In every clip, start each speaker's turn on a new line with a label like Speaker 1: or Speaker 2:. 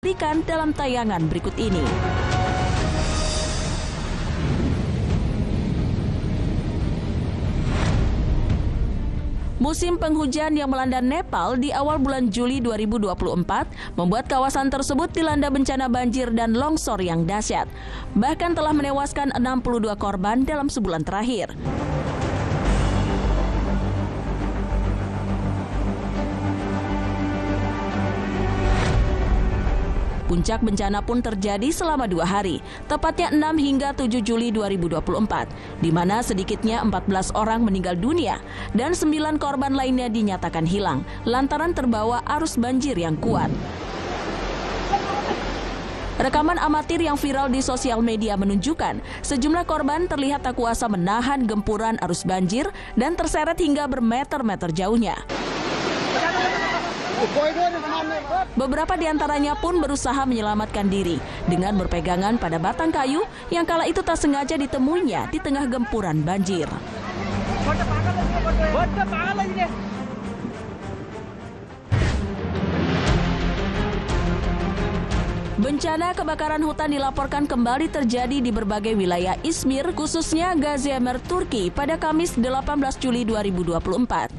Speaker 1: berikan dalam tayangan berikut ini. Musim penghujan yang melanda Nepal di awal bulan Juli 2024 membuat kawasan tersebut dilanda bencana banjir dan longsor yang dahsyat. Bahkan telah menewaskan 62 korban dalam sebulan terakhir. Puncak bencana pun terjadi selama 2 hari, tepatnya 6 hingga 7 Juli 2024, di mana sedikitnya 14 orang meninggal dunia dan 9 korban lainnya dinyatakan hilang lantaran terbawa arus banjir yang kuat. Rekaman amatir yang viral di sosial media menunjukkan sejumlah korban terlihat tak kuasa menahan gempuran arus banjir dan terseret hingga bermeter-meter jauhnya. Beberapa di antaranya pun berusaha menyelamatkan diri dengan berpegangan pada batang kayu yang kala itu tak sengaja ditemuinya di tengah gempuran banjir. Bencana kebakaran hutan dilaporkan kembali terjadi di berbagai wilayah Izmir, khususnya Gaziantep, Turki pada Kamis 18 Juli 2024.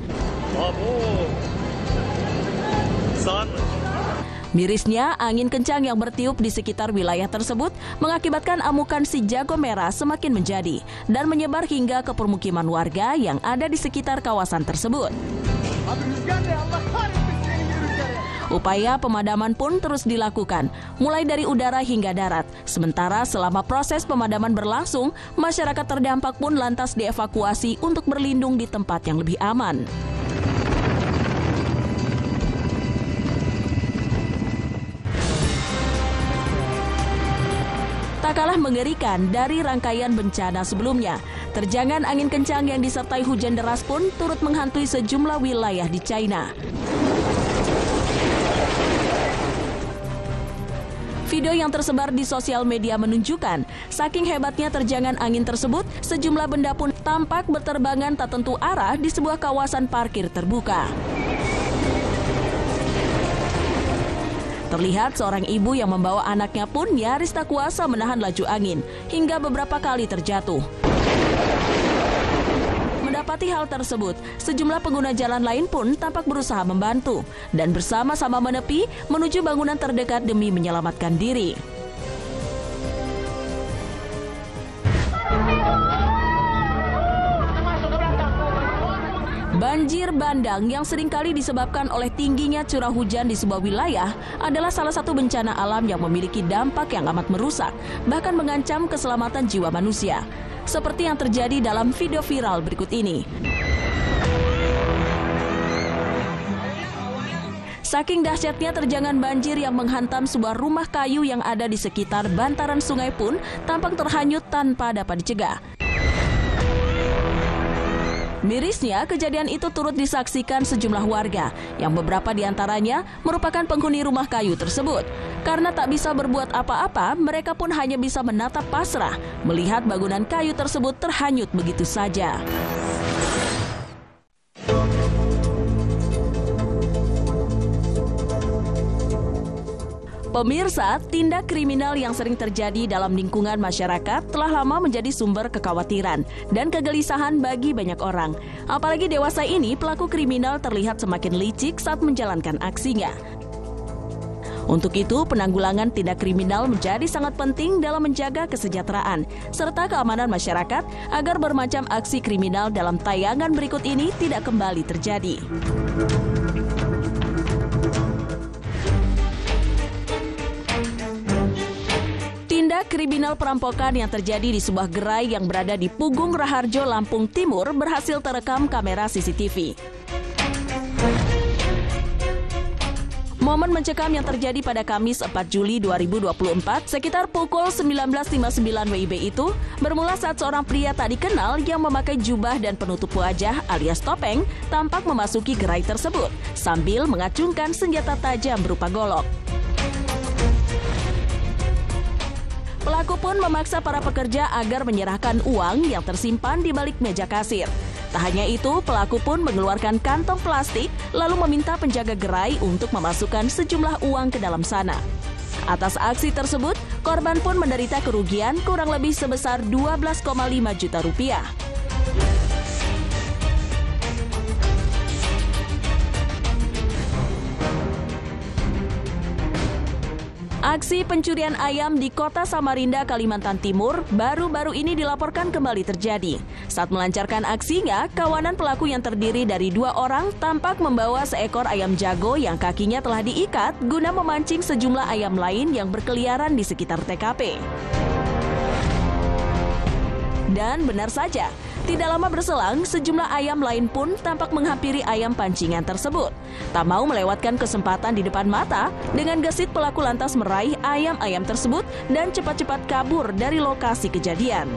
Speaker 1: Mirisnya, angin kencang yang bertiup di sekitar wilayah tersebut mengakibatkan amukan si jago merah semakin menjadi dan menyebar hingga ke permukiman warga yang ada di sekitar kawasan tersebut. Upaya pemadaman pun terus dilakukan, mulai dari udara hingga darat. Sementara selama proses pemadaman berlangsung, masyarakat terdampak pun lantas dievakuasi untuk berlindung di tempat yang lebih aman. Tak kalah mengerikan dari rangkaian bencana sebelumnya, terjangan angin kencang yang disertai hujan deras pun turut menghantui sejumlah wilayah di China. Video yang tersebar di sosial media menunjukkan, saking hebatnya terjangan angin tersebut, sejumlah benda pun tampak berterbangan tak tentu arah di sebuah kawasan parkir terbuka. Terlihat seorang ibu yang membawa anaknya pun nyaris tak kuasa menahan laju angin hingga beberapa kali terjatuh. Mendapati hal tersebut, sejumlah pengguna jalan lain pun tampak berusaha membantu dan bersama-sama menepi menuju bangunan terdekat demi menyelamatkan diri. Banjir bandang yang seringkali disebabkan oleh tingginya curah hujan di sebuah wilayah adalah salah satu bencana alam yang memiliki dampak yang amat merusak, bahkan mengancam keselamatan jiwa manusia. Seperti yang terjadi dalam video viral berikut ini. Saking dahsyatnya terjangan banjir yang menghantam sebuah rumah kayu yang ada di sekitar bantaran sungai pun tampak terhanyut tanpa dapat dicegah. Mirisnya, kejadian itu turut disaksikan sejumlah warga yang beberapa di antaranya merupakan penghuni rumah kayu tersebut. Karena tak bisa berbuat apa-apa, mereka pun hanya bisa menatap pasrah melihat bangunan kayu tersebut terhanyut begitu saja. Pemirsa, tindak kriminal yang sering terjadi dalam lingkungan masyarakat telah lama menjadi sumber kekhawatiran dan kegelisahan bagi banyak orang. Apalagi dewasa ini, pelaku kriminal terlihat semakin licik saat menjalankan aksinya. Untuk itu, penanggulangan tindak kriminal menjadi sangat penting dalam menjaga kesejahteraan serta keamanan masyarakat agar bermacam aksi kriminal dalam tayangan berikut ini tidak kembali terjadi. Tindak kriminal perampokan yang terjadi di sebuah gerai yang berada di Pugung Raharjo, Lampung Timur berhasil terekam kamera CCTV. Momen mencekam yang terjadi pada Kamis 4 Juli 2024 sekitar pukul 19.59 WIB itu bermula saat seorang pria tak dikenal yang memakai jubah dan penutup wajah alias topeng tampak memasuki gerai tersebut sambil mengacungkan senjata tajam berupa golok. Pelaku pun memaksa para pekerja agar menyerahkan uang yang tersimpan di balik meja kasir. Tak hanya itu, pelaku pun mengeluarkan kantong plastik lalu meminta penjaga gerai untuk memasukkan sejumlah uang ke dalam sana. Atas aksi tersebut, korban pun menderita kerugian kurang lebih sebesar 12,5 juta rupiah. Aksi pencurian ayam di Kota Samarinda, Kalimantan Timur baru-baru ini dilaporkan kembali terjadi. Saat melancarkan aksinya, kawanan pelaku yang terdiri dari 2 orang tampak membawa seekor ayam jago yang kakinya telah diikat guna memancing sejumlah ayam lain yang berkeliaran di sekitar TKP. Dan benar saja, tidak lama berselang, sejumlah ayam lain pun tampak menghampiri ayam pancingan tersebut. Tak mau melewatkan kesempatan di depan mata, dengan gesit pelaku lantas meraih ayam-ayam tersebut dan cepat-cepat kabur dari lokasi kejadian.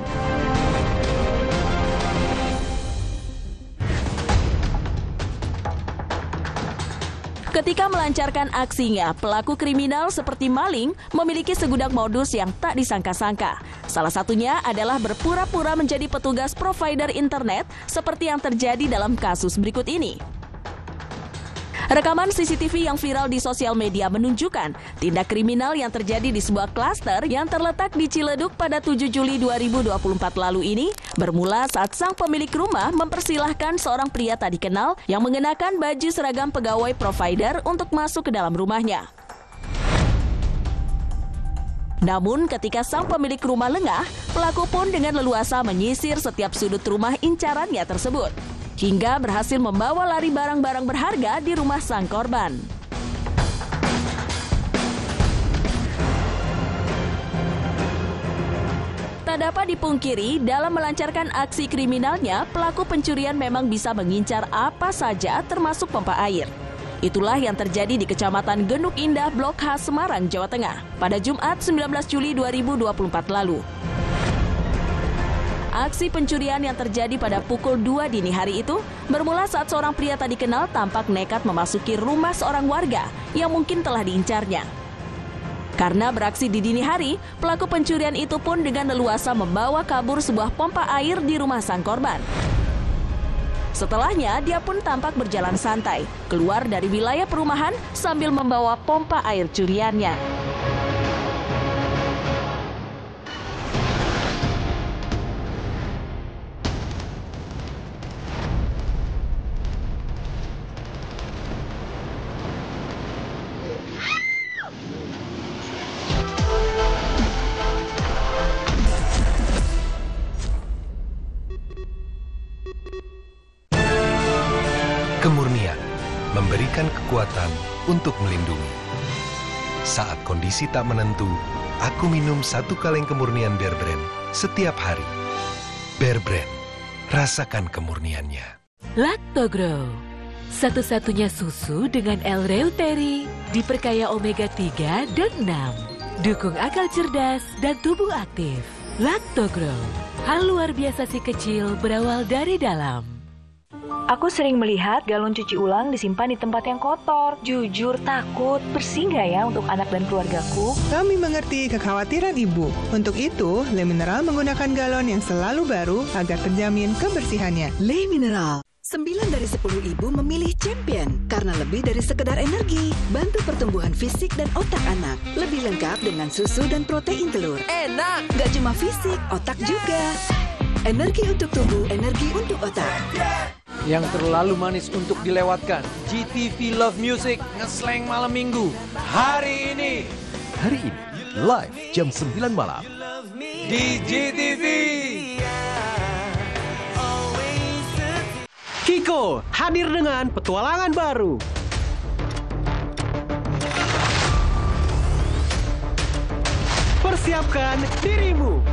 Speaker 1: Ketika melancarkan aksinya, pelaku kriminal seperti maling memiliki segudang modus yang tak disangka-sangka. Salah satunya adalah berpura-pura menjadi petugas provider internet seperti yang terjadi dalam kasus berikut ini. Rekaman CCTV yang viral di sosial media menunjukkan tindak kriminal yang terjadi di sebuah klaster yang terletak di Ciledug pada 7 Juli 2024 lalu ini bermula saat sang pemilik rumah mempersilahkan seorang pria tak dikenal yang mengenakan baju seragam pegawai provider untuk masuk ke dalam rumahnya. Namun ketika sang pemilik rumah lengah, pelaku pun dengan leluasa menyisir setiap sudut rumah incarannya tersebut, hingga berhasil membawa lari barang-barang berharga di rumah sang korban. Tak dapat dipungkiri, dalam melancarkan aksi kriminalnya, pelaku pencurian memang bisa mengincar apa saja termasuk pompa air. Itulah yang terjadi di Kecamatan Genuk Indah, Blok H, Semarang, Jawa Tengah, pada Jumat 19 Juli 2024 lalu. Aksi pencurian yang terjadi pada pukul 2 dini hari itu bermula saat seorang pria tak dikenal tampak nekat memasuki rumah seorang warga yang mungkin telah diincarnya. Karena beraksi di dini hari, pelaku pencurian itu pun dengan leluasa membawa kabur sebuah pompa air di rumah sang korban. Setelahnya, dia pun tampak berjalan santai, keluar dari wilayah perumahan sambil membawa pompa air curiannya.
Speaker 2: Kemurnian memberikan kekuatan untuk melindungi. Saat kondisi tak menentu, aku minum 1 kaleng kemurnian Bear Brand setiap hari. Bear Brand, rasakan kemurniannya.
Speaker 3: Lactogrow, satu-satunya susu dengan L-reuteri, diperkaya omega 3 dan 6. Dukung akal cerdas dan tubuh aktif. Lactogrow, hal luar biasa si kecil berawal dari dalam.
Speaker 4: Aku sering melihat galon cuci ulang disimpan di tempat yang kotor. Jujur takut, bersih nggak ya untuk anak dan keluargaku?
Speaker 5: Kami mengerti kekhawatiran Ibu. Untuk itu, Le Mineral menggunakan galon yang selalu baru agar terjamin kebersihannya.
Speaker 6: Le Mineral. 9 dari 10 ibu memilih Champion karena lebih dari sekedar energi. Bantu pertumbuhan fisik dan otak anak. Lebih lengkap dengan susu dan protein telur. Enak! Gak cuma fisik, otak juga. Energi untuk tubuh, energi untuk otak.
Speaker 7: Yang terlalu manis untuk dilewatkan. GTV Love Music ngesleng malam minggu. Hari ini
Speaker 8: live jam 9 malam
Speaker 7: di GTV.
Speaker 8: Kiko hadir dengan petualangan baru. Persiapkan dirimu.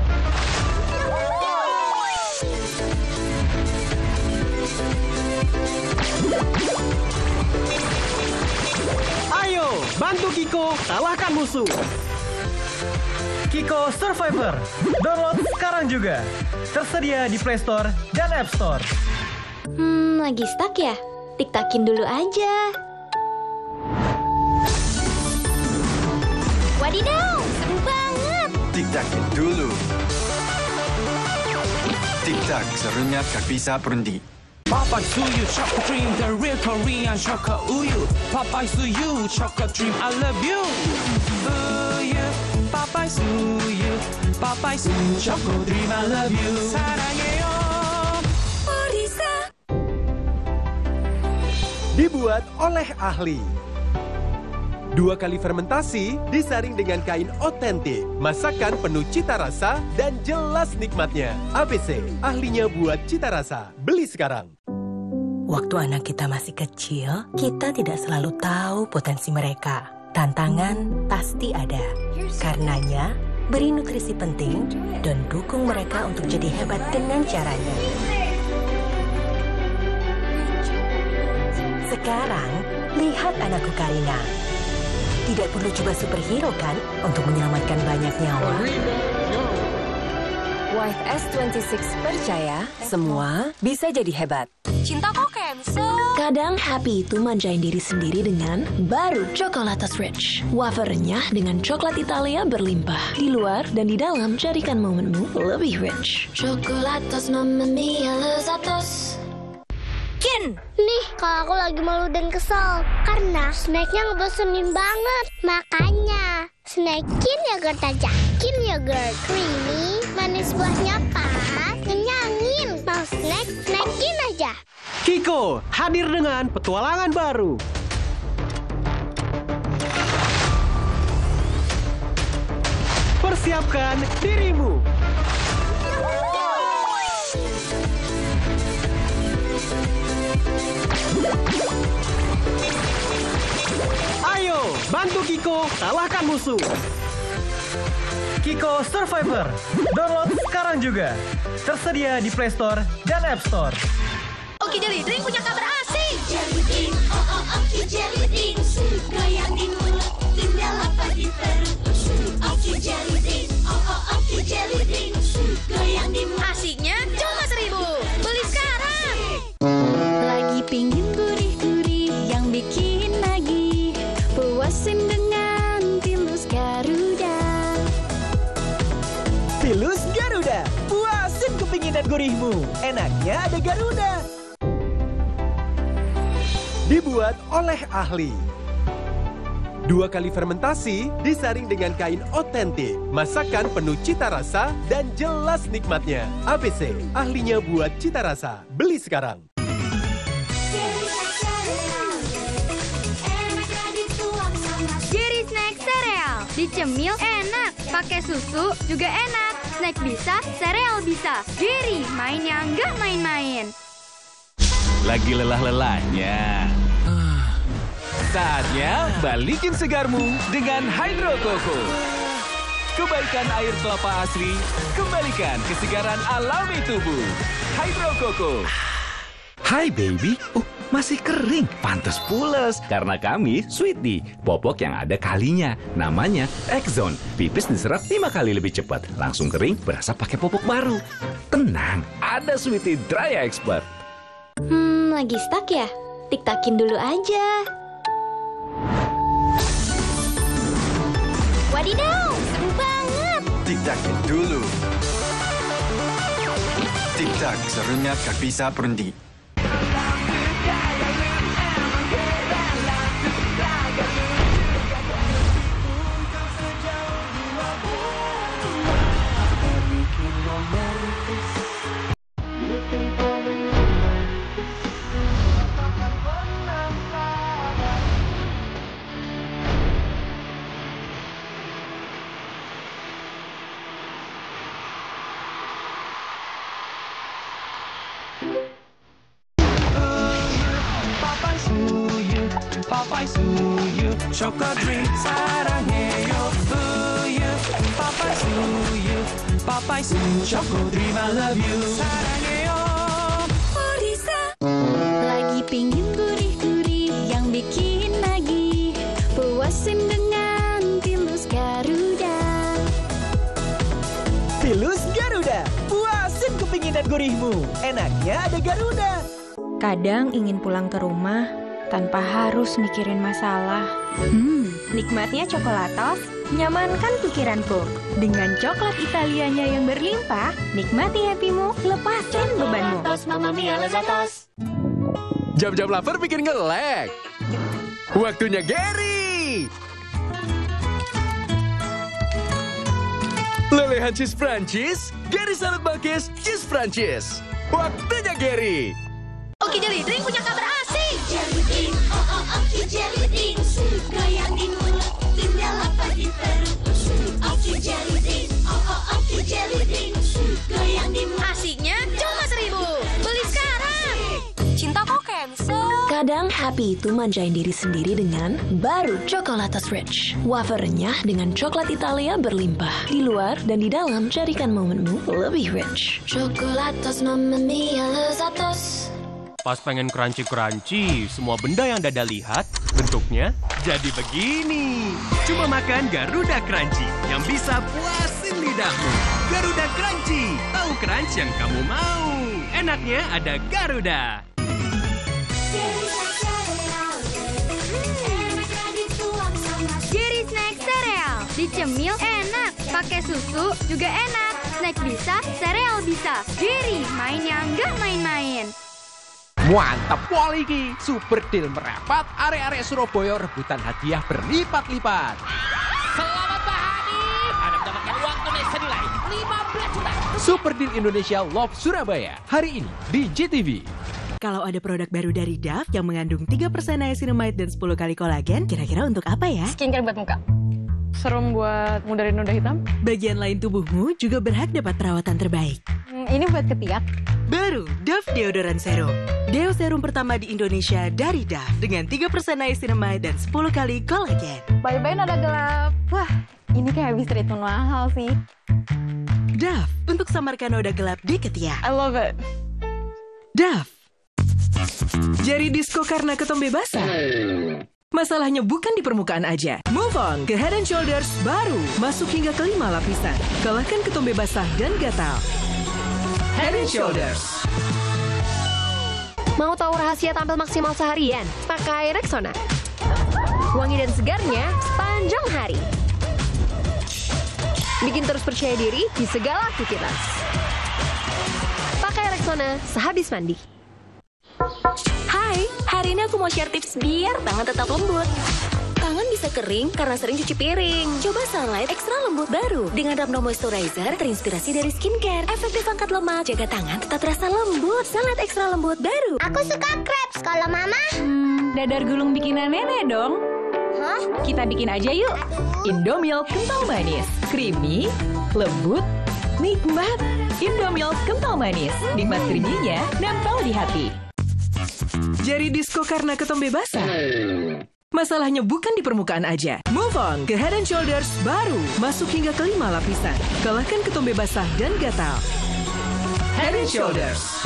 Speaker 8: Ayo, bantu Kiko kalahkan musuh. Kiko Survivor, download sekarang juga. Tersedia di Play Store dan App Store.
Speaker 9: Lagi stuck ya? Tik-takin dulu aja. Wadidaw, seru banget.
Speaker 10: Tik-takin dulu. Tik-tak, serunya tak bisa berhenti.
Speaker 11: Popeye Suyu, Chocolate Dream, the real Korean chocolate uyu. Popeye Suyu, Chocolate Dream, I love you. suyu, Papai suyu, Choco Dream, I love you. 사랑해요. Orisa.
Speaker 12: Dibuat oleh ahli. 2 kali fermentasi, disaring dengan kain otentik. Masakan penuh cita rasa dan jelas nikmatnya. ABC, ahlinya buat cita rasa. Beli sekarang.
Speaker 13: Waktu anak kita masih kecil, kita tidak selalu tahu potensi mereka. Tantangan pasti ada. Karenanya, beri nutrisi penting dan dukung mereka untuk jadi hebat dengan caranya. Sekarang, lihat anakku Karina. Tidak perlu coba superhero kan untuk menyelamatkan banyak nyawa.
Speaker 14: Wife S26 percaya semua bisa jadi hebat.
Speaker 15: Cinta kok cancel?
Speaker 16: Kadang happy itu manjain diri sendiri dengan baru Chocolatos Rich. Wafernya dengan coklat Italia berlimpah. Di luar dan di dalam jadikan momenmu lebih rich.
Speaker 15: Chocolatos Mamma Mia Lezatos.
Speaker 17: Kin, nih kalau aku lagi malu dan kesel karena snacknya ngebosenin banget. Makanya snackin yogurt aja. Kin yogurt creamy, manis buahnya pas, kenyangin. Mau snack, snackin aja.
Speaker 8: Kiko hadir dengan petualangan baru. Persiapkan dirimu. Ayo, bantu Kiko kalahkan musuh. Kiko Survivor, download sekarang juga. Tersedia di Play Store dan App Store.
Speaker 15: Oki Jelly Drink punya kabar asik. Jelly Drink, oh Oki Jelly Drink, suka yang di mulut, tinggal apa di perut. Oki Jelly Drink, oh Oki Jelly Drink, suka yang di mulut. Asiknya cuma 1.000. Beli sekarang.
Speaker 16: Lagi pingin gurih-gurih yang bikin nagih, puasin dengan Tilus Garuda.
Speaker 8: Tilus Garuda, puasin kepinginan gurihmu. Enaknya ada Garuda.
Speaker 12: Dibuat oleh ahli. 2 kali fermentasi, disaring dengan kain otentik. Masakan penuh cita rasa dan jelas nikmatnya. ABC, ahlinya buat cita rasa. Beli sekarang.
Speaker 18: Jerry Snack Sereal, dicemil enak, pakai susu juga enak. Snack bisa, sereal bisa. Jerry, mainnya nggak main-main.
Speaker 19: Lagi lelah-lelahnya. Saatnya balikin segarmu dengan Hydro Coco. Kebaikan air kelapa asli, kembalikan kesegaran alami tubuh. Hydro Coco.
Speaker 20: Hai baby, masih kering, pantes pules. Karena kami Sweetie, popok yang ada kalinya. Namanya X-Zone, pipis diserap 5 kali lebih cepat. Langsung kering, berasa pakai popok baru. Tenang, ada Sweetie Dry Expert.
Speaker 9: Lagi stuck ya? Tik-takin dulu aja.
Speaker 17: Wadidaw, seru banget.
Speaker 10: Tik-takin dulu. Tik-tak, serunya tak bisa berhenti.
Speaker 11: Papai suyu, Choco Dream, 사랑해요. 우유, Papai suyu, Choco Dream, I love you. 사랑해요.
Speaker 16: Orisa. Lagi pingin gurih-gurih yang bikin nagih, puasin dengan Tilus Garuda.
Speaker 8: Tilus Garuda, puasin kepinginan gurihmu. Enaknya ada Garuda.
Speaker 4: Kadang ingin pulang ke rumah tanpa harus mikirin masalah. Nikmatnya Chocolatos, nyamankan pikiranku. Dengan coklat Italianya yang berlimpah, nikmati happymu, lepaskan bebanmu.
Speaker 7: Jam-jam lapar bikin ngelek. Waktunya Gary.
Speaker 19: Lelehan cheese Prancis, Gary Salad Bakes cheese Prancis. Waktunya Gary.
Speaker 15: Oki Jelly Drink punya kabar asik. Jelly Drink, Oki Jelly Drink. Goyang di mulut, tinggal apa di perut. Oki Jelly Drink, Oki Jelly Drink. Goyang di mulut. Asiknya cuma 1.000. Beli sekarang.
Speaker 16: Cinta kok cancel. Kadang happy itu manjain diri sendiri dengan baru Chocolatos Rich. Wafernya dengan coklat Italia berlimpah. Di luar dan di dalam jadikan momenmu lebih rich. Chocolatos mamma mia lezatos.
Speaker 12: Pas pengen crunchy-crunchy, semua benda yang Dada lihat, bentuknya jadi begini. Cuma makan Garuda Crunchy yang bisa puasin lidahmu. Garuda Crunchy, tahu crunch yang kamu mau. Enaknya ada Garuda.
Speaker 18: Jerry Snack Cereal. Dicemil enak, pakai susu juga enak. Snack bisa, sereal bisa. Jerry, mainnya nggak main-main.
Speaker 7: Mantap pol iki. Super deal merapat, arek-arek Surabaya rebutan hadiah berlipat-lipat.
Speaker 11: Selamat Pak Hanif. Anda mendapatkan uang tunai senilai 15 juta.
Speaker 7: Super deal Indonesia Love Surabaya. Hari ini di GTV.
Speaker 21: Kalau ada produk baru dari Dove yang mengandung 3% niacinamide dan 10 kali kolagen, kira-kira untuk apa ya?
Speaker 22: Skincare buat muka. Serum buat mudahin noda hitam.
Speaker 21: Bagian lain tubuhmu juga berhak dapat perawatan terbaik.
Speaker 22: Ini buat ketiak.
Speaker 21: Baru Dove Deodoran Serum. Deo serum pertama di Indonesia dari Dove dengan 3% niacinamide dan 10 kali kolagen.
Speaker 22: Bye-bye noda gelap. Wah, ini kayak habis treatment mahal sih.
Speaker 21: Dove untuk samarkan noda gelap di ketiak.
Speaker 22: I love it.
Speaker 21: Dove. Jari disco karena ketombe basah. Masalahnya bukan di permukaan aja. Move on ke Head & Shoulders baru. Masuk hingga ke 5 lapisan. Kalahkan ketombe basah dan gatal. Head & Shoulders.
Speaker 14: Mau tahu rahasia tampil maksimal seharian? Pakai Rexona. Wangi dan segarnya sepanjang hari. Bikin terus percaya diri di segala aktivitas. Pakai Rexona sehabis mandi.
Speaker 16: Hai, hari ini aku mau share tips biar tangan tetap lembut. Tangan bisa kering karena sering cuci piring. Coba Sunlight Extra Lembut baru dengan Rapno Moisturizer terinspirasi dari skincare. Efektif angkat lemak, jaga tangan tetap terasa lembut. Sunlight Extra Lembut baru.
Speaker 17: Aku suka crepes. Kalau Mama?
Speaker 4: Dadar gulung bikinan nenek dong.
Speaker 17: Hah?
Speaker 4: Kita bikin aja yuk. Indomilk kental manis, creamy, lembut, nikmat. Indomilk kental manis, nikmat creamy-nya nempel di hati.
Speaker 21: Jari disco karena ketombe basah. Masalahnya bukan di permukaan aja. Move on ke Head & Shoulders baru. Masuk hingga ke 5 lapisan. Kalahkan ketombe basah dan gatal. Head & Shoulders.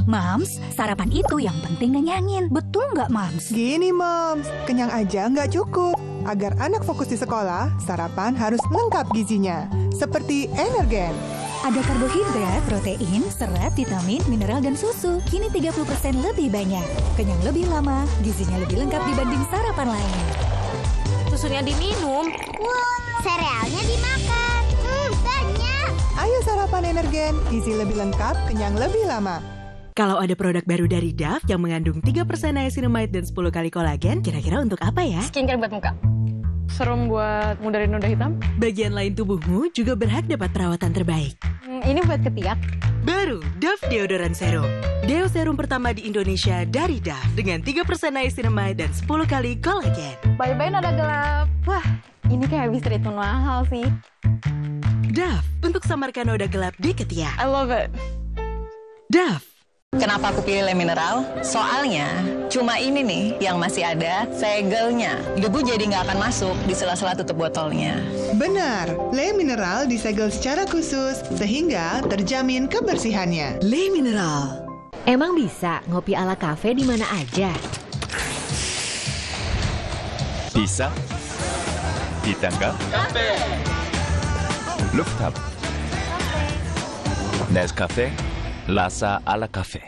Speaker 23: Mams, sarapan itu yang penting ngenyangin. Betul nggak, Mams?
Speaker 5: Gini, Mams. Kenyang aja nggak cukup. Agar anak fokus di sekolah, sarapan harus lengkap gizinya. Seperti Energen.
Speaker 23: Ada karbohidrat, protein, serat, vitamin, mineral, dan susu. Kini 30% lebih banyak. Kenyang lebih lama, gizinya lebih lengkap dibanding sarapan lain.
Speaker 14: Susunya diminum.
Speaker 17: Serealnya dimakan. Banyak.
Speaker 5: Ayo sarapan Energen, gizi lebih lengkap, kenyang lebih lama.
Speaker 21: Kalau ada produk baru dari Dove yang mengandung 3% niacinamide dan 10 kali kolagen, kira-kira untuk apa ya?
Speaker 22: Skincare buat muka. Serum buat mudahin noda hitam.
Speaker 21: Bagian lain tubuhmu juga berhak dapat perawatan terbaik.
Speaker 22: Ini buat ketiak.
Speaker 21: Baru Dove Deodoran Serum. Deo serum pertama di Indonesia dari Dove dengan 3% niacinamide dan 10 kali kolagen.
Speaker 22: Bye-bye noda gelap. Wah, ini kayak habis treatment mahal sih.
Speaker 21: Dove untuk samarkan noda gelap di ketiak.
Speaker 22: I love it.
Speaker 21: Dove.
Speaker 24: Kenapa aku pilih Le Mineral? Soalnya cuma ini nih yang masih ada segelnya. Debu jadi nggak akan masuk di sela-sela tutup botolnya.
Speaker 5: Benar, Le Mineral disegel secara khusus sehingga terjamin kebersihannya.
Speaker 21: Le Mineral.
Speaker 13: Emang bisa ngopi ala kafe di mana aja?
Speaker 10: Bisa. Ditangkap.
Speaker 11: Kafe.
Speaker 10: Luftab. Nescafe. Lasa ala kafe.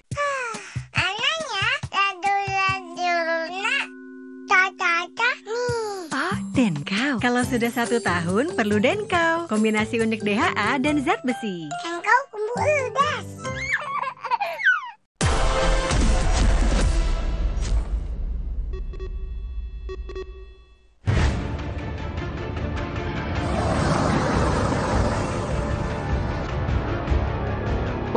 Speaker 25: Denkau. Kalau sudah 1 tahun, perlu Denkau. Kombinasi unik DHA dan zat besi.
Speaker 17: Engkau kumbu udas.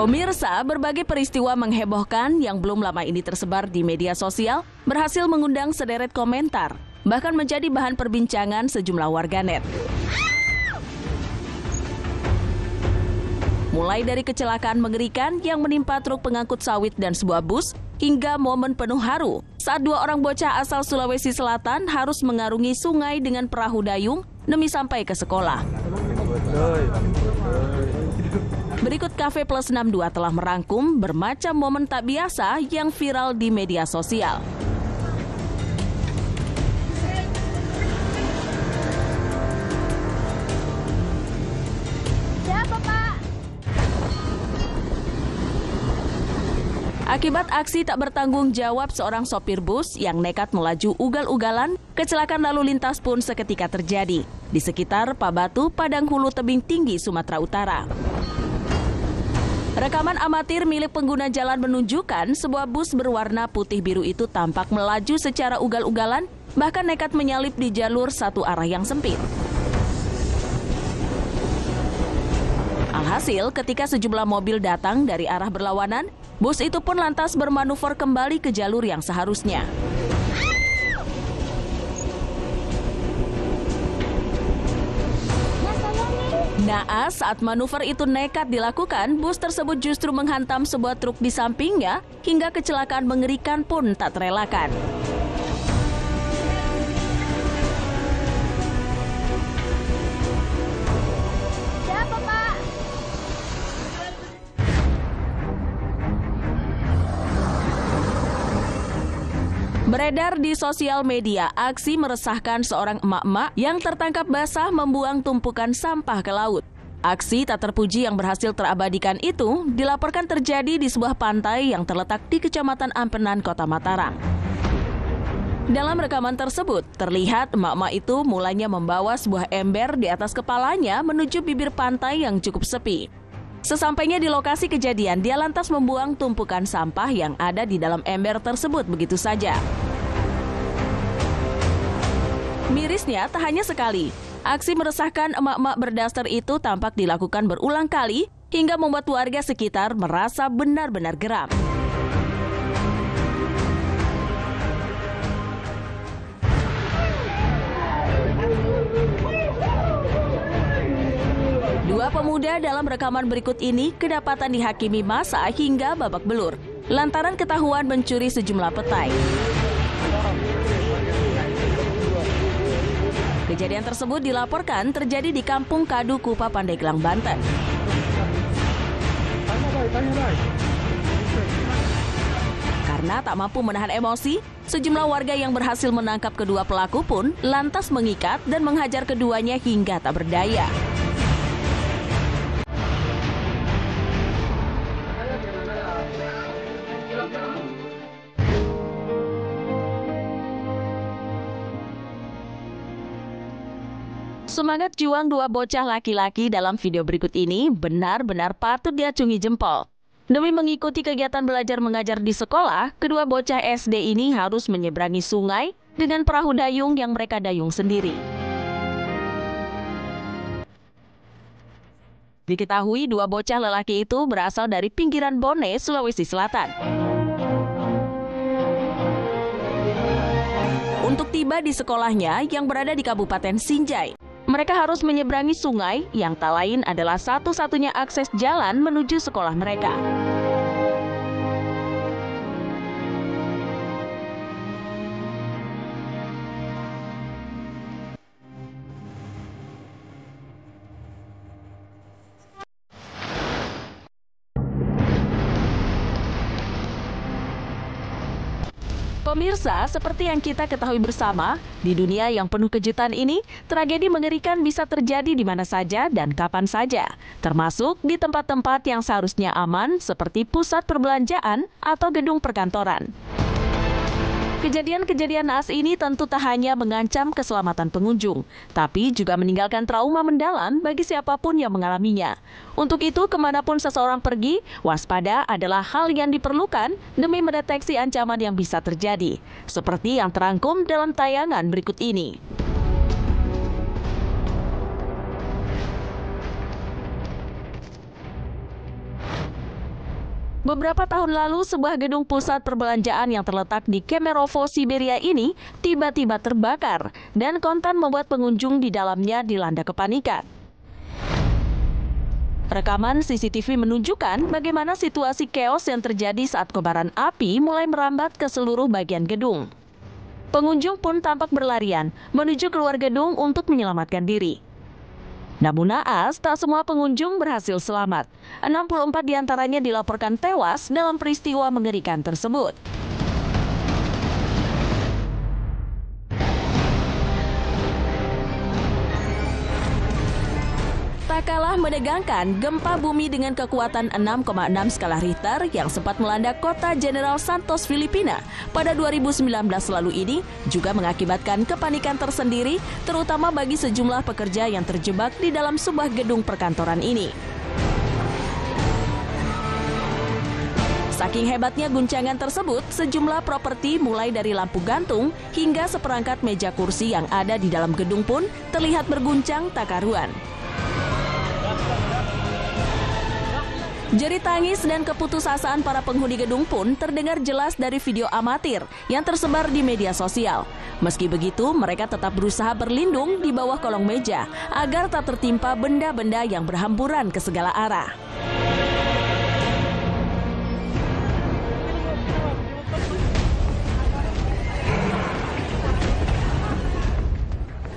Speaker 1: Pemirsa, berbagai peristiwa menghebohkan yang belum lama ini tersebar di media sosial berhasil mengundang sederet komentar, bahkan menjadi bahan perbincangan sejumlah warganet. Mulai dari kecelakaan mengerikan yang menimpa truk pengangkut sawit dan sebuah bus, hingga momen penuh haru saat 2 orang bocah asal Sulawesi Selatan harus mengarungi sungai dengan perahu dayung demi sampai ke sekolah. Berikut Cafe Plus 62 telah merangkum bermacam momen tak biasa yang viral di media sosial. Akibat aksi tak bertanggung jawab seorang sopir bus yang nekat melaju ugal-ugalan, kecelakaan lalu lintas pun seketika terjadi di sekitar Pabatu, Padang Hulu, Tebing Tinggi, Sumatera Utara. Rekaman amatir milik pengguna jalan menunjukkan sebuah bus berwarna putih biru itu tampak melaju secara ugal-ugalan, bahkan nekat menyalip di jalur satu arah yang sempit. Alhasil, ketika sejumlah mobil datang dari arah berlawanan, bus itu pun lantas bermanuver kembali ke jalur yang seharusnya. Naas, saat manuver itu nekat dilakukan, bus tersebut justru menghantam sebuah truk di sampingnya hingga kecelakaan mengerikan pun tak terelakkan.
Speaker 15: Siapa, Pak?
Speaker 1: Beredar di sosial media, aksi meresahkan seorang emak-emak yang tertangkap basah membuang tumpukan sampah ke laut. Aksi tak terpuji yang berhasil terabadikan itu dilaporkan terjadi di sebuah pantai yang terletak di Kecamatan Ampenan, Kota Mataram. Dalam rekaman tersebut, terlihat emak-emak itu mulanya membawa sebuah ember di atas kepalanya menuju bibir pantai yang cukup sepi. Sesampainya di lokasi kejadian, dia lantas membuang tumpukan sampah yang ada di dalam ember tersebut begitu saja. Mirisnya, tak hanya sekali. Aksi meresahkan emak-emak berdaster itu tampak dilakukan berulang kali hingga membuat warga sekitar merasa benar-benar geram. Dua pemuda dalam rekaman berikut ini kedapatan dihakimi massa hingga babak belur lantaran ketahuan mencuri sejumlah petai. Kejadian tersebut dilaporkan terjadi di Kampung Kadu, Kupa, Pandeglang, Banten. Karena tak mampu menahan emosi, sejumlah warga yang berhasil menangkap kedua pelaku pun lantas mengikat dan menghajar keduanya hingga tak berdaya. Semangat juang 2 bocah laki-laki dalam video berikut ini benar-benar patut diacungi jempol. Demi mengikuti kegiatan belajar mengajar di sekolah, kedua bocah SD ini harus menyeberangi sungai dengan perahu dayung yang mereka dayung sendiri. Diketahui 2 bocah lelaki itu berasal dari pinggiran Bone, Sulawesi Selatan. Untuk tiba di sekolahnya yang berada di Kabupaten Sinjai, mereka harus menyeberangi sungai yang tak lain adalah satu-satunya akses jalan menuju sekolah mereka. Pemirsa, seperti yang kita ketahui bersama, di dunia yang penuh kejutan ini, tragedi mengerikan bisa terjadi di mana saja dan kapan saja, termasuk di tempat-tempat yang seharusnya aman seperti pusat perbelanjaan atau gedung perkantoran. Kejadian-kejadian naas ini tentu tak hanya mengancam keselamatan pengunjung, tapi juga meninggalkan trauma mendalam bagi siapapun yang mengalaminya. Untuk itu, kemanapun seseorang pergi, waspada adalah hal yang diperlukan demi mendeteksi ancaman yang bisa terjadi, seperti yang terangkum dalam tayangan berikut ini. Beberapa tahun lalu, sebuah gedung pusat perbelanjaan yang terletak di Kemerovo, Siberia ini tiba-tiba terbakar dan kontan membuat pengunjung di dalamnya dilanda kepanikan. Rekaman CCTV menunjukkan bagaimana situasi keos yang terjadi saat kobaran api mulai merambat ke seluruh bagian gedung. Pengunjung pun tampak berlarian menuju keluar gedung untuk menyelamatkan diri. Namun naas, tak semua pengunjung berhasil selamat. 64 diantaranya dilaporkan tewas dalam peristiwa mengerikan tersebut. Tak kalah menegangkan, gempa bumi dengan kekuatan 6,6 skala Richter yang sempat melanda kota General Santos, Filipina pada 2019 lalu ini juga mengakibatkan kepanikan tersendiri, terutama bagi sejumlah pekerja yang terjebak di dalam sebuah gedung perkantoran ini. Saking hebatnya guncangan tersebut, sejumlah properti mulai dari lampu gantung hingga seperangkat meja kursi yang ada di dalam gedung pun terlihat berguncang tak karuan. Jerit tangis dan keputusasaan para penghuni gedung pun terdengar jelas dari video amatir yang tersebar di media sosial. Meski begitu, mereka tetap berusaha berlindung di bawah kolong meja agar tak tertimpa benda-benda yang berhamburan ke segala arah.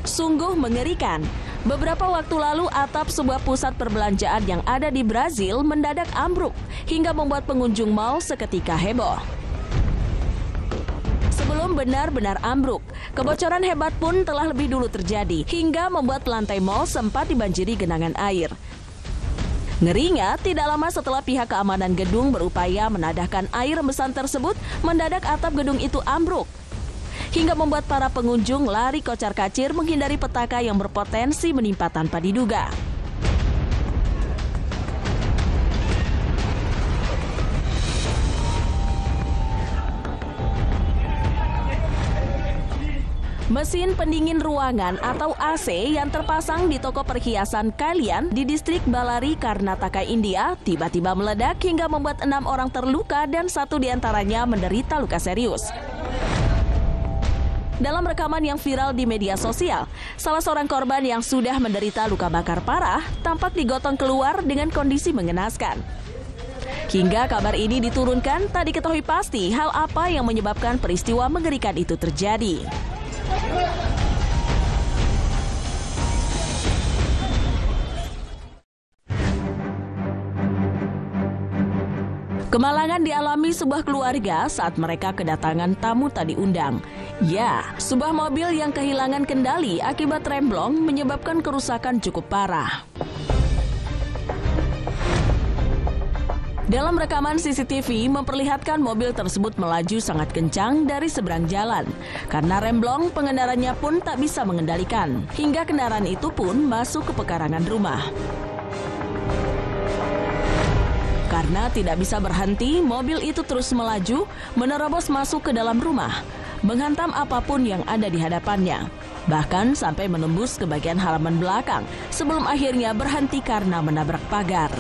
Speaker 1: Sungguh mengerikan. Beberapa waktu lalu atap sebuah pusat perbelanjaan yang ada di Brazil mendadak ambruk hingga membuat pengunjung mal seketika heboh. Sebelum benar-benar ambruk, kebocoran hebat pun telah lebih dulu terjadi hingga membuat lantai mal sempat dibanjiri genangan air. Ngerinya, tidak lama setelah pihak keamanan gedung berupaya menadahkan air rembesan tersebut, mendadak atap gedung itu ambruk hingga membuat para pengunjung lari kocar-kacir menghindari petaka yang berpotensi menimpa tanpa diduga. Mesin pendingin ruangan atau AC yang terpasang di toko perhiasan Kalian di distrik Ballari, Karnataka, India tiba-tiba meledak hingga membuat 6 orang terluka dan 1 diantaranya menderita luka serius. Dalam rekaman yang viral di media sosial, salah seorang korban yang sudah menderita luka bakar parah tampak digotong keluar dengan kondisi mengenaskan. Hingga kabar ini diturunkan, tak diketahui pasti hal apa yang menyebabkan peristiwa mengerikan itu terjadi. Kemalangan dialami sebuah keluarga saat mereka kedatangan tamu tak diundang. Ya, sebuah mobil yang kehilangan kendali akibat remblong menyebabkan kerusakan cukup parah. Dalam rekaman CCTV memperlihatkan mobil tersebut melaju sangat kencang dari seberang jalan. Karena remblong, pengendaranya pun tak bisa mengendalikan. Hingga kendaraan itu pun masuk ke pekarangan rumah. Karena tidak bisa berhenti, mobil itu terus melaju, menerobos masuk ke dalam rumah, menghantam apapun yang ada di hadapannya. Bahkan sampai menembus ke bagian halaman belakang, sebelum akhirnya berhenti karena menabrak pagar.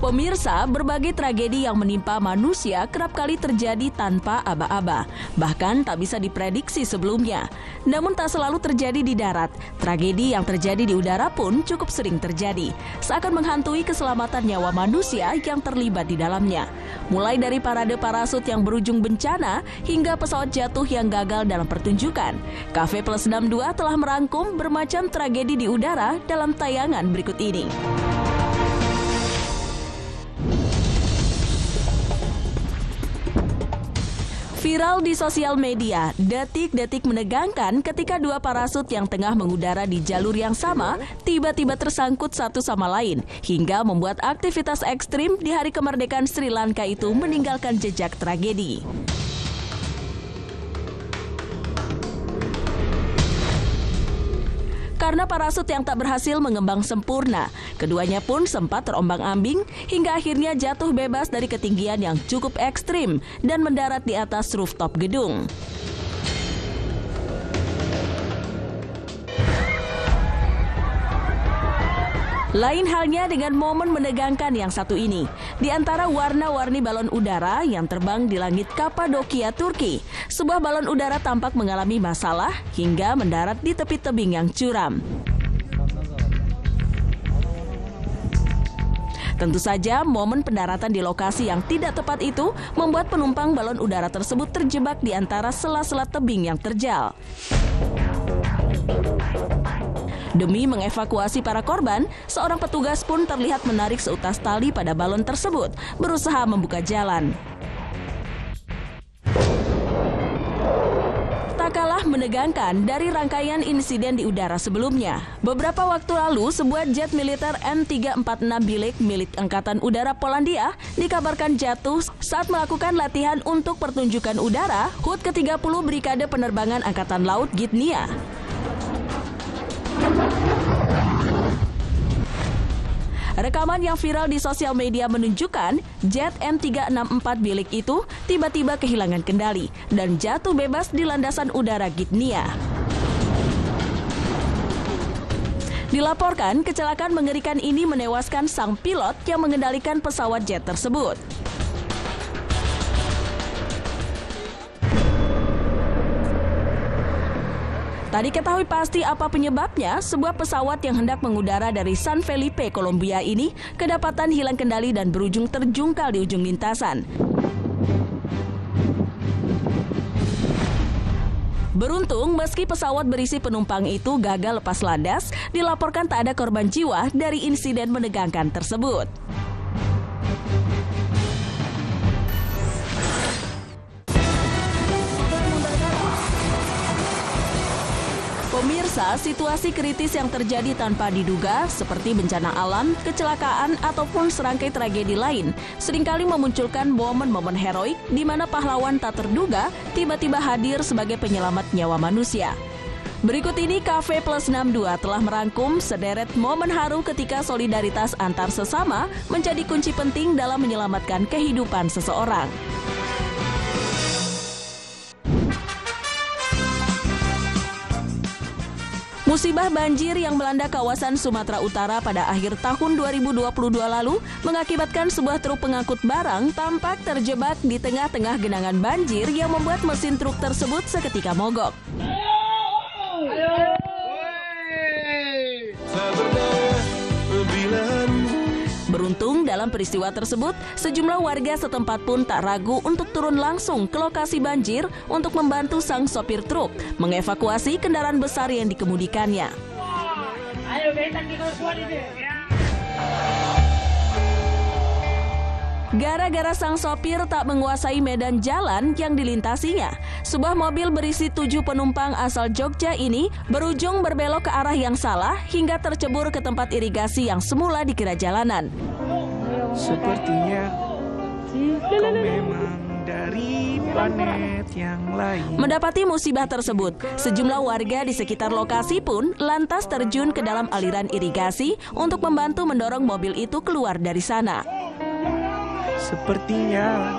Speaker 1: Pemirsa, berbagai tragedi yang menimpa manusia kerap kali terjadi tanpa aba-aba, bahkan tak bisa diprediksi sebelumnya. Namun tak selalu terjadi di darat, tragedi yang terjadi di udara pun cukup sering terjadi, seakan menghantui keselamatan nyawa manusia yang terlibat di dalamnya. Mulai dari parade parasut yang berujung bencana, hingga pesawat jatuh yang gagal dalam pertunjukan. Cafe Plus 62 telah merangkum bermacam tragedi di udara dalam tayangan berikut ini. Viral di sosial media, detik-detik menegangkan ketika 2 parasut yang tengah mengudara di jalur yang sama tiba-tiba tersangkut satu sama lain hingga membuat aktivitas ekstrim di hari kemerdekaan Sri Lanka itu meninggalkan jejak tragedi. Karena parasut yang tak berhasil mengembang sempurna, keduanya pun sempat terombang-ambing hingga akhirnya jatuh bebas dari ketinggian yang cukup ekstrim dan mendarat di atas rooftop gedung. Lain halnya dengan momen menegangkan yang satu ini. Di antara warna-warni balon udara yang terbang di langit Kapadokia, Turki, sebuah balon udara tampak mengalami masalah hingga mendarat di tepi tebing yang curam. Tentu saja, momen pendaratan di lokasi yang tidak tepat itu membuat penumpang balon udara tersebut terjebak di antara sela-sela tebing yang terjal. Demi mengevakuasi para korban, seorang petugas pun terlihat menarik seutas tali pada balon tersebut, berusaha membuka jalan. Tak kalah menegangkan dari rangkaian insiden di udara sebelumnya. Beberapa waktu lalu, sebuah jet militer M346 Bilik milik Angkatan Udara Polandia dikabarkan jatuh saat melakukan latihan untuk pertunjukan udara HUT ke-30 Brigade Penerbangan Angkatan Laut Gdynia. Rekaman yang viral di sosial media menunjukkan jet M364 Bilik itu tiba-tiba kehilangan kendali dan jatuh bebas di landasan udara Gdynia. Dilaporkan, kecelakaan mengerikan ini menewaskan sang pilot yang mengendalikan pesawat jet tersebut. Tak diketahui pasti apa penyebabnya, sebuah pesawat yang hendak mengudara dari San Felipe, Kolombia ini kedapatan hilang kendali dan berujung terjungkal di ujung lintasan. Beruntung, meski pesawat berisi penumpang itu gagal lepas landas, dilaporkan tak ada korban jiwa dari insiden menegangkan tersebut. Pemirsa, situasi kritis yang terjadi tanpa diduga seperti bencana alam, kecelakaan, ataupun serangkai tragedi lain seringkali memunculkan momen-momen heroik di mana pahlawan tak terduga tiba-tiba hadir sebagai penyelamat nyawa manusia. Berikut ini Cafe Plus 62 telah merangkum sederet momen haru ketika solidaritas antar sesama menjadi kunci penting dalam menyelamatkan kehidupan seseorang. Musibah banjir yang melanda kawasan Sumatera Utara pada akhir tahun 2022 lalu mengakibatkan sebuah truk pengangkut barang tampak terjebak di tengah-tengah genangan banjir yang membuat mesin truk tersebut seketika mogok. Beruntung dalam peristiwa tersebut, sejumlah warga setempat pun tak ragu untuk turun langsung ke lokasi banjir untuk membantu sang sopir truk mengevakuasi kendaraan besar yang dikemudikannya. Gara-gara sang sopir tak menguasai medan jalan yang dilintasinya, sebuah mobil berisi 7 penumpang asal Jogja ini berujung berbelok ke arah yang salah hingga tercebur ke tempat irigasi yang semula dikira jalanan.
Speaker 11: Sepertinya kau memang dari planet yang lain.
Speaker 1: Mendapati musibah tersebut, sejumlah warga di sekitar lokasi pun lantas terjun ke dalam aliran irigasi untuk membantu mendorong mobil itu keluar dari sana.
Speaker 11: Sepertinya.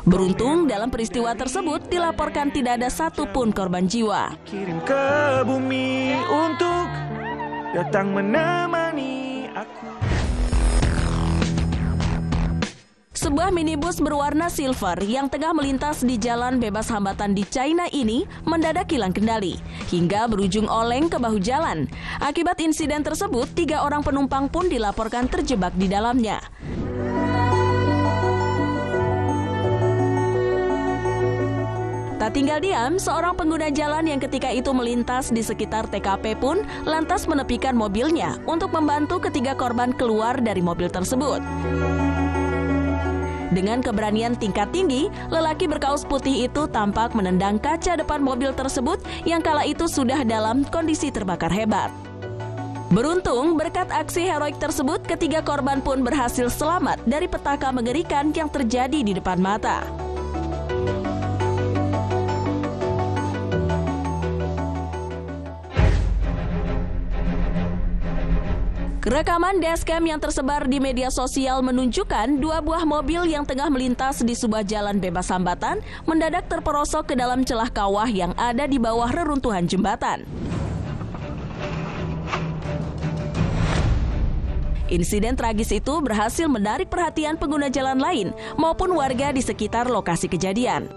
Speaker 1: Beruntung dalam peristiwa tersebut dilaporkan tidak ada satupun korban jiwa.
Speaker 11: Kirim ke bumi untuk datang menemani aku.
Speaker 1: Sebuah minibus berwarna silver yang tengah melintas di jalan bebas hambatan di China ini mendadak hilang kendali hingga berujung oleng ke bahu jalan. Akibat insiden tersebut, 3 orang penumpang pun dilaporkan terjebak di dalamnya. Tak tinggal diam, seorang pengguna jalan yang ketika itu melintas di sekitar TKP pun lantas menepikan mobilnya untuk membantu ketiga korban keluar dari mobil tersebut. Dengan keberanian tingkat tinggi, lelaki berkaos putih itu tampak menendang kaca depan mobil tersebut yang kala itu sudah dalam kondisi terbakar hebat. Beruntung, berkat aksi heroik tersebut, ketiga korban pun berhasil selamat dari petaka mengerikan yang terjadi di depan mata. Rekaman dashcam yang tersebar di media sosial menunjukkan 2 buah mobil yang tengah melintas di sebuah jalan bebas hambatan mendadak terperosok ke dalam celah kawah yang ada di bawah reruntuhan jembatan. Insiden tragis itu berhasil menarik perhatian pengguna jalan lain maupun warga di sekitar lokasi kejadian.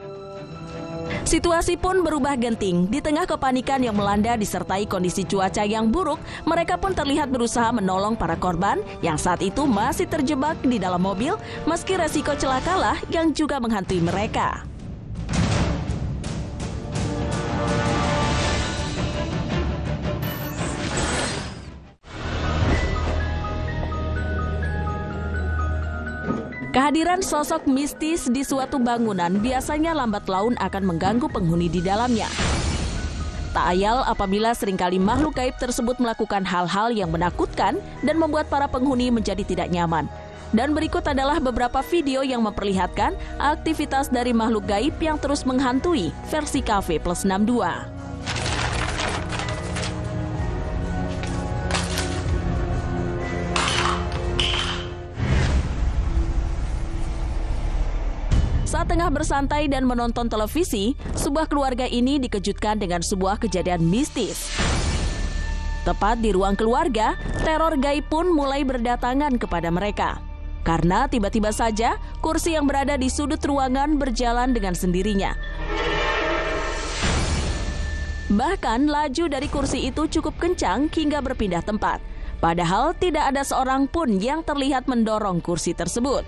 Speaker 1: Situasi pun berubah genting. Di tengah kepanikan yang melanda disertai kondisi cuaca yang buruk, mereka pun terlihat berusaha menolong para korban yang saat itu masih terjebak di dalam mobil, meski resiko celakalah yang juga menghantui mereka. Kehadiran sosok mistis di suatu bangunan biasanya lambat laun akan mengganggu penghuni di dalamnya. Tak ayal apabila seringkali makhluk gaib tersebut melakukan hal-hal yang menakutkan dan membuat para penghuni menjadi tidak nyaman. Dan berikut adalah beberapa video yang memperlihatkan aktivitas dari makhluk gaib yang terus menghantui versi Cafe Plus 62. Saat tengah bersantai dan menonton televisi, sebuah keluarga ini dikejutkan dengan sebuah kejadian mistis. Tepat di ruang keluarga, teror gaib pun mulai berdatangan kepada mereka. Karena tiba-tiba saja, kursi yang berada di sudut ruangan berjalan dengan sendirinya. Bahkan laju dari kursi itu cukup kencang hingga berpindah tempat. Padahal tidak ada seorang pun yang terlihat mendorong kursi tersebut.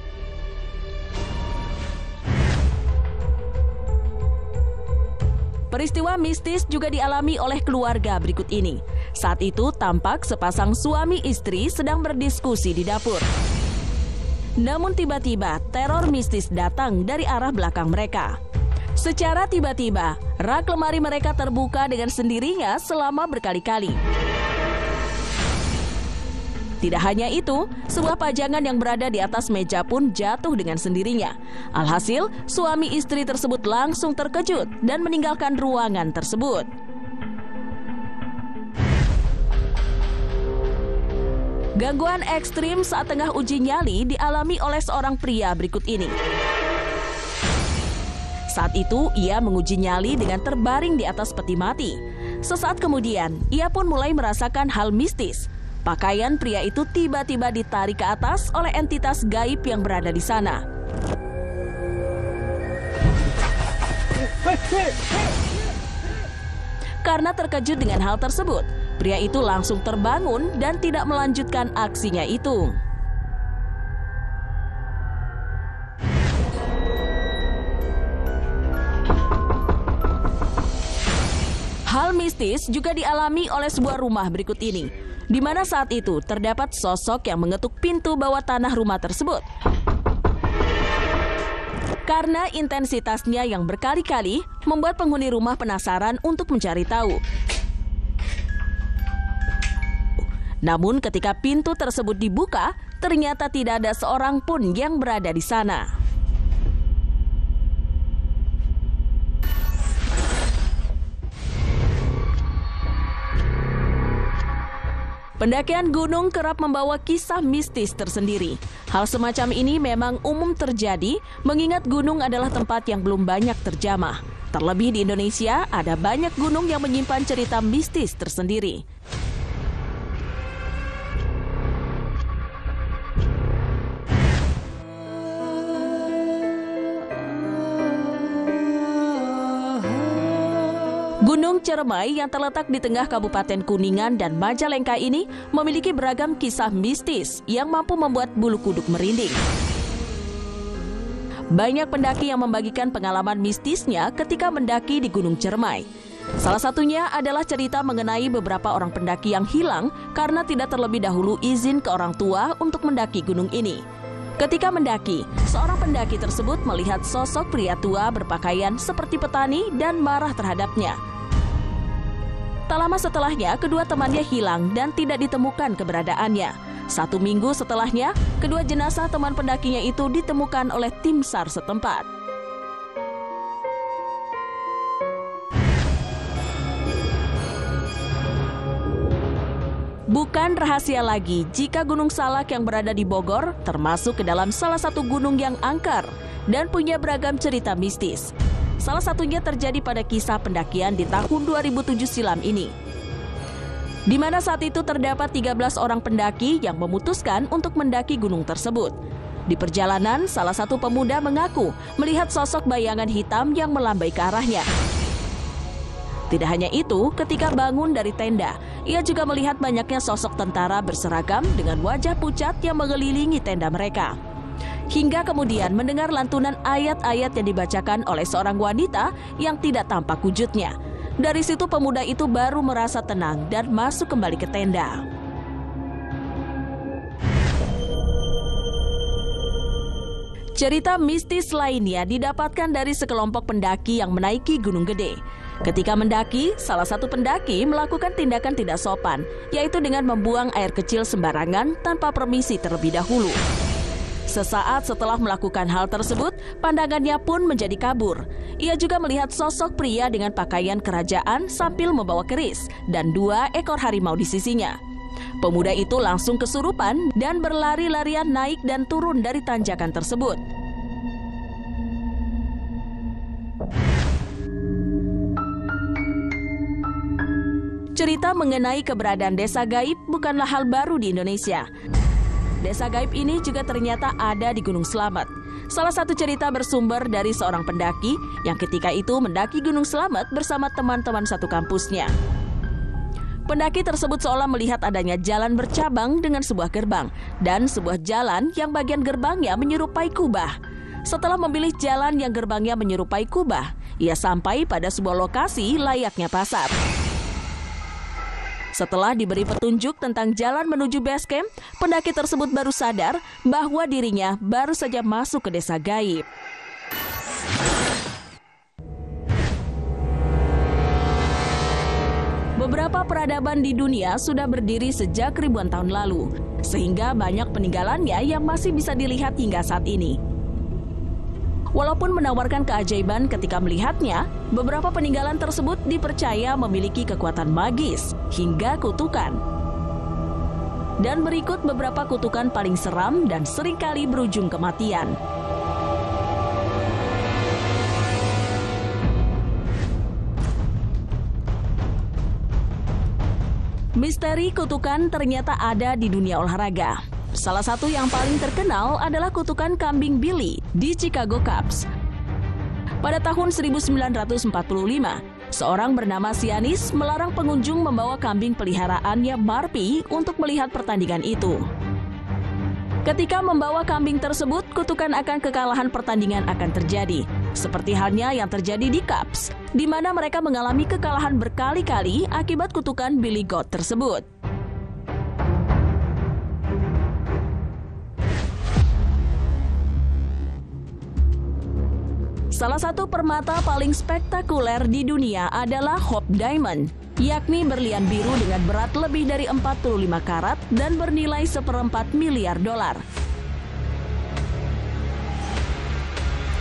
Speaker 1: Peristiwa mistis juga dialami oleh keluarga berikut ini. Saat itu tampak sepasang suami istri sedang berdiskusi di dapur. Namun tiba-tiba teror mistis datang dari arah belakang mereka. Secara tiba-tiba, rak lemari mereka terbuka dengan sendirinya selama berkali-kali. Tidak hanya itu, sebuah pajangan yang berada di atas meja pun jatuh dengan sendirinya. Alhasil, suami istri tersebut langsung terkejut dan meninggalkan ruangan tersebut. Gangguan ekstrim saat tengah uji nyali dialami oleh seorang pria berikut ini. Saat itu, ia menguji nyali dengan terbaring di atas peti mati. Sesaat kemudian, ia pun mulai merasakan hal mistis. Pakaian pria itu tiba-tiba ditarik ke atas oleh entitas gaib yang berada di sana. Karena terkejut dengan hal tersebut, pria itu langsung terbangun dan tidak melanjutkan aksinya itu. Hal mistis juga dialami oleh sebuah rumah berikut ini, di mana saat itu terdapat sosok yang mengetuk pintu bawah tanah rumah tersebut. Karena intensitasnya yang berkali-kali, membuat penghuni rumah penasaran untuk mencari tahu. Namun ketika pintu tersebut dibuka, ternyata tidak ada seorang pun yang berada di sana. Pendakian gunung kerap membawa kisah mistis tersendiri. Hal semacam ini memang umum terjadi, mengingat gunung adalah tempat yang belum banyak terjamah. Terlebih di Indonesia, ada banyak gunung yang menyimpan cerita mistis tersendiri. Gunung Ciremai yang terletak di tengah Kabupaten Kuningan dan Majalengka ini memiliki beragam kisah mistis yang mampu membuat bulu kuduk merinding. Banyak pendaki yang membagikan pengalaman mistisnya ketika mendaki di Gunung Ciremai. Salah satunya adalah cerita mengenai beberapa orang pendaki yang hilang karena tidak terlebih dahulu izin ke orang tua untuk mendaki gunung ini. Ketika mendaki, seorang pendaki tersebut melihat sosok pria tua berpakaian seperti petani dan marah terhadapnya. Tak lama setelahnya, kedua temannya hilang dan tidak ditemukan keberadaannya. 1 minggu setelahnya, kedua jenazah teman pendakinya itu ditemukan oleh tim SAR setempat. Bukan rahasia lagi jika Gunung Salak yang berada di Bogor termasuk ke dalam salah satu gunung yang angker dan punya beragam cerita mistis. Salah satunya terjadi pada kisah pendakian di tahun 2007 silam ini. di mana saat itu terdapat 13 orang pendaki yang memutuskan untuk mendaki gunung tersebut. Di perjalanan, salah satu pemuda mengaku melihat sosok bayangan hitam yang melambai ke arahnya. Tidak hanya itu, ketika bangun dari tenda, ia juga melihat banyaknya sosok tentara berseragam dengan wajah pucat yang mengelilingi tenda mereka. Hingga kemudian mendengar lantunan ayat-ayat yang dibacakan oleh seorang wanita yang tidak tampak wujudnya. Dari situ pemuda itu baru merasa tenang dan masuk kembali ke tenda. Cerita mistis lainnya didapatkan dari sekelompok pendaki yang menaiki Gunung Gede. Ketika mendaki, salah satu pendaki melakukan tindakan tidak sopan, yaitu dengan membuang air kecil sembarangan tanpa permisi terlebih dahulu. Sesaat setelah melakukan hal tersebut, pandangannya pun menjadi kabur. Ia juga melihat sosok pria dengan pakaian kerajaan sambil membawa keris dan 2 ekor harimau di sisinya. Pemuda itu langsung kesurupan dan berlari-larian naik dan turun dari tanjakan tersebut. Cerita mengenai keberadaan desa gaib bukanlah hal baru di Indonesia. Desa gaib ini juga ternyata ada di Gunung Slamet. Salah satu cerita bersumber dari seorang pendaki yang ketika itu mendaki Gunung Slamet bersama teman-teman satu kampusnya. Pendaki tersebut seolah melihat adanya jalan bercabang dengan sebuah gerbang dan sebuah jalan yang bagian gerbangnya menyerupai kubah. Setelah memilih jalan yang gerbangnya menyerupai kubah, ia sampai pada sebuah lokasi layaknya pasar. Setelah diberi petunjuk tentang jalan menuju base camp, pendaki tersebut baru sadar bahwa dirinya baru saja masuk ke desa gaib. Beberapa peradaban di dunia sudah berdiri sejak ribuan tahun lalu, sehingga banyak peninggalannya yang masih bisa dilihat hingga saat ini. Walaupun menawarkan keajaiban ketika melihatnya, beberapa peninggalan tersebut dipercaya memiliki kekuatan magis hingga kutukan. Dan berikut beberapa kutukan paling seram dan seringkali berujung kematian. Misteri kutukan ternyata ada di dunia olahraga. Salah satu yang paling terkenal adalah kutukan kambing Billy di Chicago Cubs. Pada tahun 1945, seorang bernama Sianis melarang pengunjung membawa kambing peliharaannya Marpy untuk melihat pertandingan itu. Ketika membawa kambing tersebut, kutukan akan kekalahan pertandingan akan terjadi. Seperti halnya yang terjadi di Cubs, di mana mereka mengalami kekalahan berkali-kali akibat kutukan Billy Goat tersebut. Salah satu permata paling spektakuler di dunia adalah Hope Diamond, yakni berlian biru dengan berat lebih dari 45 karat dan bernilai $1,4 miliar.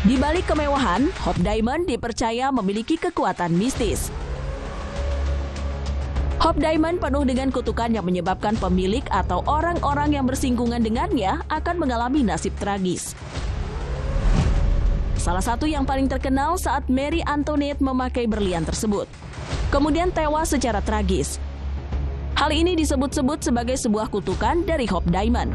Speaker 1: Di balik kemewahan, Hope Diamond dipercaya memiliki kekuatan mistis. Hope Diamond penuh dengan kutukan yang menyebabkan pemilik atau orang-orang yang bersinggungan dengannya akan mengalami nasib tragis. Salah satu yang paling terkenal saat Mary Antoinette memakai berlian tersebut, kemudian tewas secara tragis. Hal ini disebut-sebut sebagai sebuah kutukan dari Hope Diamond.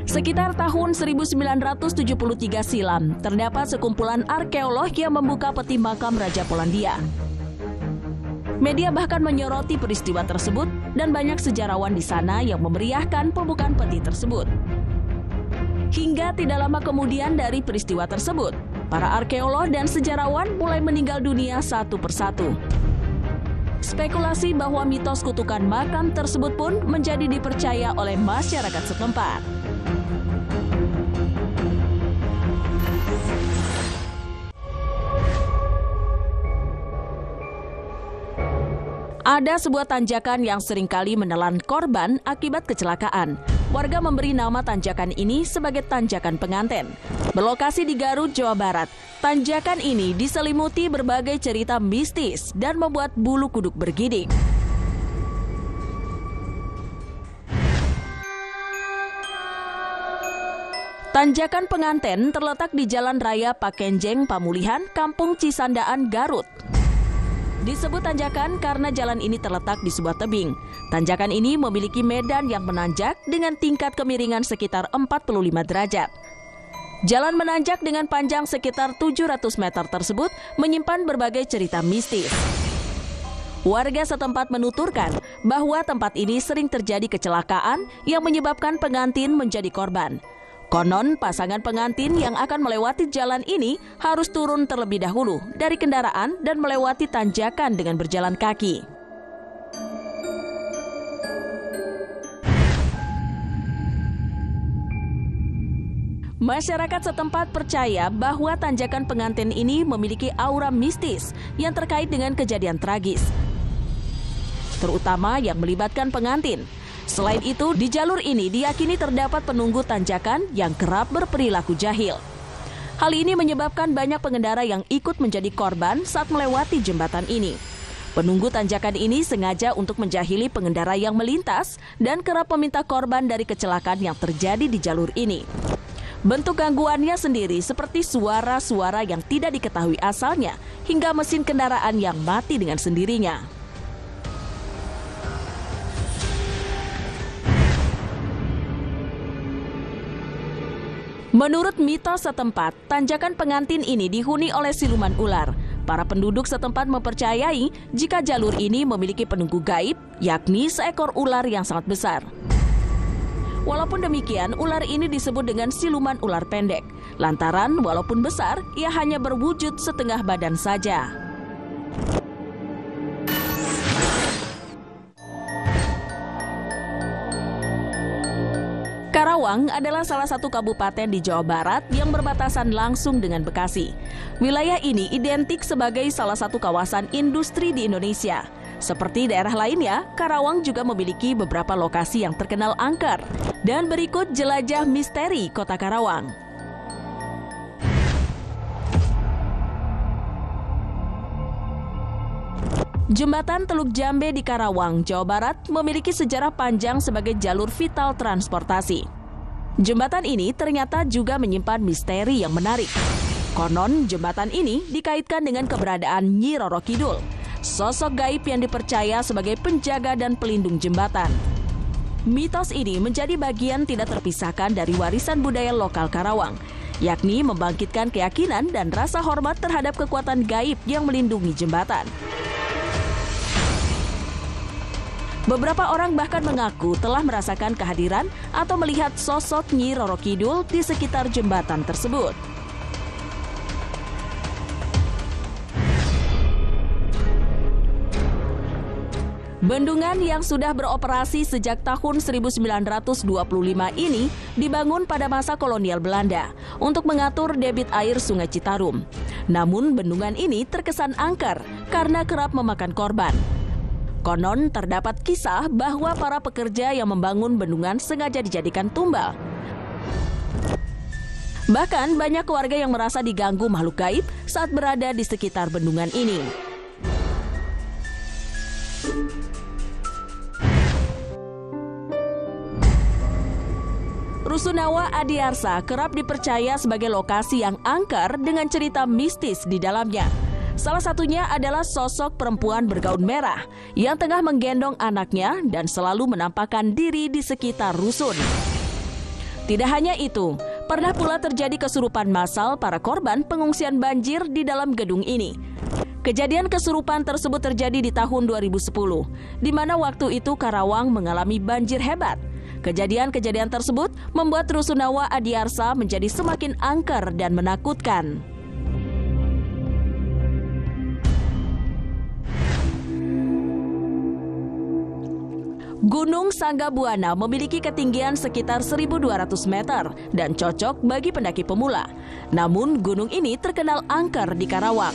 Speaker 1: Sekitar tahun 1973 silam, terdapat sekumpulan arkeolog yang membuka peti makam Raja Polandia. Media bahkan menyoroti peristiwa tersebut dan banyak sejarawan di sana yang memeriahkan pembukaan peti tersebut. Hingga tidak lama kemudian dari peristiwa tersebut, para arkeolog dan sejarawan mulai meninggal dunia satu persatu. Spekulasi bahwa mitos kutukan makam tersebut pun menjadi dipercaya oleh masyarakat setempat. Ada sebuah tanjakan yang seringkali menelan korban akibat kecelakaan. Warga memberi nama tanjakan ini sebagai Tanjakan Penganten. Berlokasi di Garut, Jawa Barat, tanjakan ini diselimuti berbagai cerita mistis dan membuat bulu kuduk bergidik. Tanjakan Penganten terletak di Jalan Raya Pakenjeng, Pamulihan, Kampung Cisandaan, Garut. Disebut tanjakan karena jalan ini terletak di sebuah tebing. Tanjakan ini memiliki medan yang menanjak dengan tingkat kemiringan sekitar 45 derajat. Jalan menanjak dengan panjang sekitar 700 meter tersebut menyimpan berbagai cerita mistis. Warga setempat menuturkan bahwa tempat ini sering terjadi kecelakaan yang menyebabkan pengantin menjadi korban. Konon pasangan pengantin yang akan melewati jalan ini harus turun terlebih dahulu dari kendaraan dan melewati tanjakan dengan berjalan kaki. Masyarakat setempat percaya bahwa tanjakan Penganten ini memiliki aura mistis yang terkait dengan kejadian tragis, terutama yang melibatkan pengantin. Selain itu, di jalur ini diyakini terdapat penunggu tanjakan yang kerap berperilaku jahil. Hal ini menyebabkan banyak pengendara yang ikut menjadi korban saat melewati jembatan ini. Penunggu tanjakan ini sengaja untuk menjahili pengendara yang melintas dan kerap meminta korban dari kecelakaan yang terjadi di jalur ini. Bentuk gangguannya sendiri seperti suara-suara yang tidak diketahui asalnya hingga mesin kendaraan yang mati dengan sendirinya. Menurut mitos setempat, tanjakan Pengantin ini dihuni oleh siluman ular. Para penduduk setempat mempercayai jika jalur ini memiliki penunggu gaib, yakni seekor ular yang sangat besar. Walaupun demikian, ular ini disebut dengan siluman ular pendek. Lantaran walaupun besar, ia hanya berwujud setengah badan saja. Karawang adalah salah satu kabupaten di Jawa Barat yang berbatasan langsung dengan Bekasi. Wilayah ini identik sebagai salah satu kawasan industri di Indonesia. Seperti daerah lainnya, Karawang juga memiliki beberapa lokasi yang terkenal angker. Dan berikut jelajah misteri Kota Karawang. Jembatan Teluk Jambe di Karawang, Jawa Barat memiliki sejarah panjang sebagai jalur vital transportasi. Jembatan ini ternyata juga menyimpan misteri yang menarik. Konon, jembatan ini dikaitkan dengan keberadaan Nyi Roro Kidul, sosok gaib yang dipercaya sebagai penjaga dan pelindung jembatan. Mitos ini menjadi bagian tidak terpisahkan dari warisan budaya lokal Karawang, yakni membangkitkan keyakinan dan rasa hormat terhadap kekuatan gaib yang melindungi jembatan. Beberapa orang bahkan mengaku telah merasakan kehadiran atau melihat sosok Nyi Roro Kidul di sekitar jembatan tersebut. Bendungan yang sudah beroperasi sejak tahun 1925 ini dibangun pada masa kolonial Belanda untuk mengatur debit air Sungai Citarum. Namun bendungan ini terkesan angker karena kerap memakan korban. Konon terdapat kisah bahwa para pekerja yang membangun bendungan sengaja dijadikan tumbal. Bahkan banyak warga yang merasa diganggu makhluk gaib saat berada di sekitar bendungan ini. Rusunawa Adiarsa kerap dipercaya sebagai lokasi yang angker dengan cerita mistis di dalamnya. Salah satunya adalah sosok perempuan bergaun merah yang tengah menggendong anaknya dan selalu menampakkan diri di sekitar rusun. Tidak hanya itu, pernah pula terjadi kesurupan massal para korban pengungsian banjir di dalam gedung ini. Kejadian kesurupan tersebut terjadi di tahun 2010, di mana waktu itu Karawang mengalami banjir hebat. Kejadian-kejadian tersebut membuat Rusunawa Adiarsa menjadi semakin angker dan menakutkan. Gunung Sanggabuana memiliki ketinggian sekitar 1.200 meter dan cocok bagi pendaki pemula. Namun gunung ini terkenal angker di Karawang.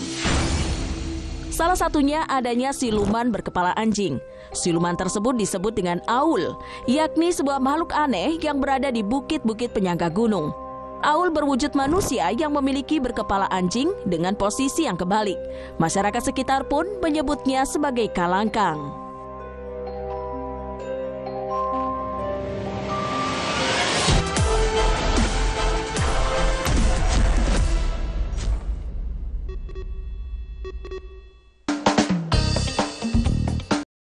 Speaker 1: Salah satunya adanya siluman berkepala anjing. Siluman tersebut disebut dengan Aul, yakni sebuah makhluk aneh yang berada di bukit-bukit penyangga gunung. Aul berwujud manusia yang memiliki berkepala anjing dengan posisi yang kebalik. Masyarakat sekitar pun menyebutnya sebagai kalangkang.